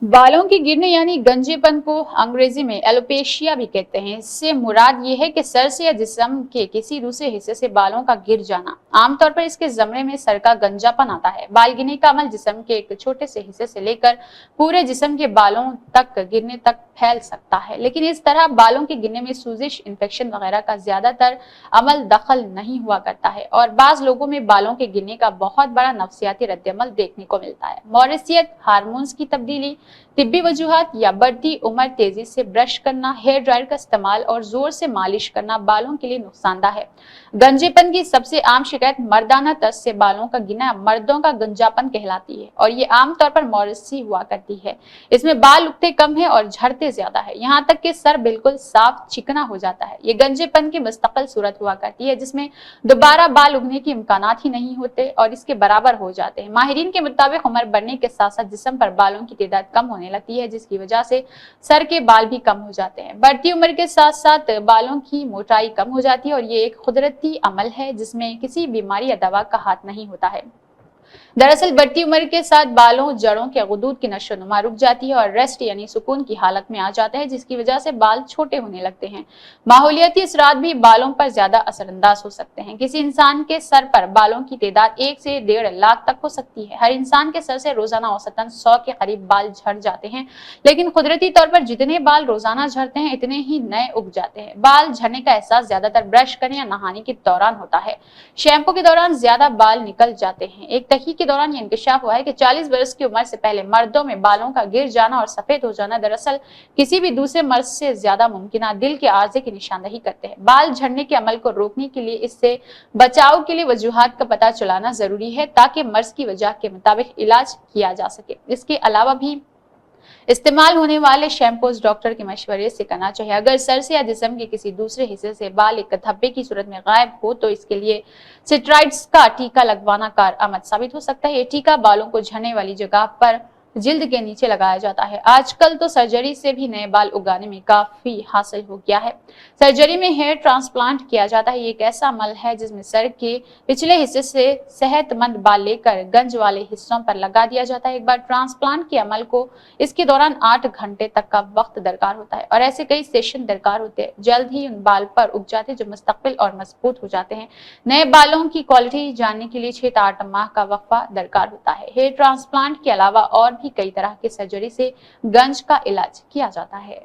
बालों के गिरने यानी गंजेपन को अंग्रेजी में एलोपेशिया भी कहते हैं। इससे मुराद ये है कि सर से या जिस्म के किसी दूसरे हिस्से से बालों का गिर जाना। आमतौर पर इसके जमरे में सर का गंजापन आता है। बाल गिरने का अमल जिस्म के एक छोटे से हिस्से से लेकर पूरे जिस्म के बालों तक गिरने तक फैल सकता है, लेकिन इस तरह बालों के गिरने में सूजिश, इन्फेक्शन वगैरह का ज्यादातर अमल दखल नहीं हुआ करता है और बाज लोगों में बालों के गिरने का बहुत बड़ा नफ्सियाती रद्दअमल देखने को मिलता है। मौरिसियत, हार्मोन्स की तब्दीली, तिब्बी वजूहात या बढ़ती उम्र, तेजी से ब्रश करना, हेयर ड्रायर का इस्तेमाल और जोर से मालिश करना बालों के लिए नुकसानदा है। गंजेपन की सबसे आम शिकायत मर्दाना तर्ज से बालों का गिरना मर्दों का गंजापन कहलाती है और ये आमतौर पर मौरिसी हुआ करती है। इसमें बाल उगते कम है और झड़ते ज्यादा है, यहाँ तक कि सर बिल्कुल साफ चिकना हो जाता है। ये गंजेपन की मुस्तकिल सूरत हुआ करती है जिसमें दोबारा बाल उगने के इम्कानात ही नहीं होते और इसके बराबर हो जाते हैं। माहिरीन के मुताबिक उम्र बढ़ने के साथ साथ जिस्म पर बालों की तादाद कम होने लगती है, जिसकी वजह से सर के बाल भी कम हो जाते हैं। बढ़ती उम्र के साथ साथ बालों की मोटाई कम हो जाती है और ये एक कुदरती अमल है जिसमें किसी बीमारी या दवा का हाथ नहीं होता है। दरअसल बढ़ती उम्र के साथ बालों, जड़ों के गुदूद की नशोनुमा रुक जाती है और रेस्ट यानी सुकून की हालत में आ जाता है, जिसकी वजह से बाल छोटे होने लगते हैं। माहौलियाती असरात भी बालों पर ज्यादा असरअंदाज हो सकते हैं। किसी इंसान के सर पर बालों की तादाद 1 से 1.5 लाख तक हो सकती है। हर इंसान के सर से रोजाना औसतन 100 के करीब बाल झड़ जाते हैं, लेकिन कुदरती तौर पर जितने बाल रोजाना झड़ते हैं इतने ही नए उग जाते हैं। बाल झड़ने का एहसास ज्यादातर ब्रश करने या नहाने के दौरान होता है। शैम्पू के दौरान ज्यादा बाल निकल जाते हैं। एक तहकीक के दौरान यह इंकशाफ हुआ है कि 40 बरस की उम्र से पहले मर्दों में बालों का गिर जाना और सफेद हो जाना दरअसल किसी भी दूसरे मर्द से ज्यादा मुमकिन दिल के आर्जे की निशानदही करते हैं। बाल झड़ने के अमल को रोकने के लिए इससे बचाव के लिए वजूहात का पता चलाना जरूरी है ताकि मर्ज की वजह के मुताबिक इलाज किया जा सके। इसके अलावा भी इस्तेमाल होने वाले शैम्पूज डॉक्टर के मशवरे से करना चाहिए। अगर सर से या जिस्म के किसी दूसरे हिस्से से बाल एक धब्बे की सूरत में गायब हो तो इसके लिए स्टेरॉइड्स का टीका लगवाना कारआमद साबित हो सकता है। ये टीका बालों को झड़ने वाली जगह पर जिल्द के नीचे लगाया जाता है। आजकल तो सर्जरी से भी नए बाल उगाने में काफी हासिल हो गया है। सर्जरी में हेयर ट्रांसप्लांट किया जाता है। ये एक ऐसा अमल है जिसमें सर के पिछले हिस्से से सेहतमंद बाल लेकर गंज वाले हिस्सों पर लगा दिया जाता है। एक बार ट्रांसप्लांट के अमल को इसके दौरान 8 घंटे तक का वक्त दरकार होता है और ऐसे कई सेशन दरकार होते हैं। जल्द ही उन बाल पर उग जाते हैं जो मुस्तकिल और मजबूत हो जाते हैं। नए बालों की क्वालिटी जानने के लिए 6 से 8 माह का वक्फा दरकार होता है। हेयर ट्रांसप्लांट के अलावा और भी कई तरह की सर्जरी से गंज का इलाज किया जाता है।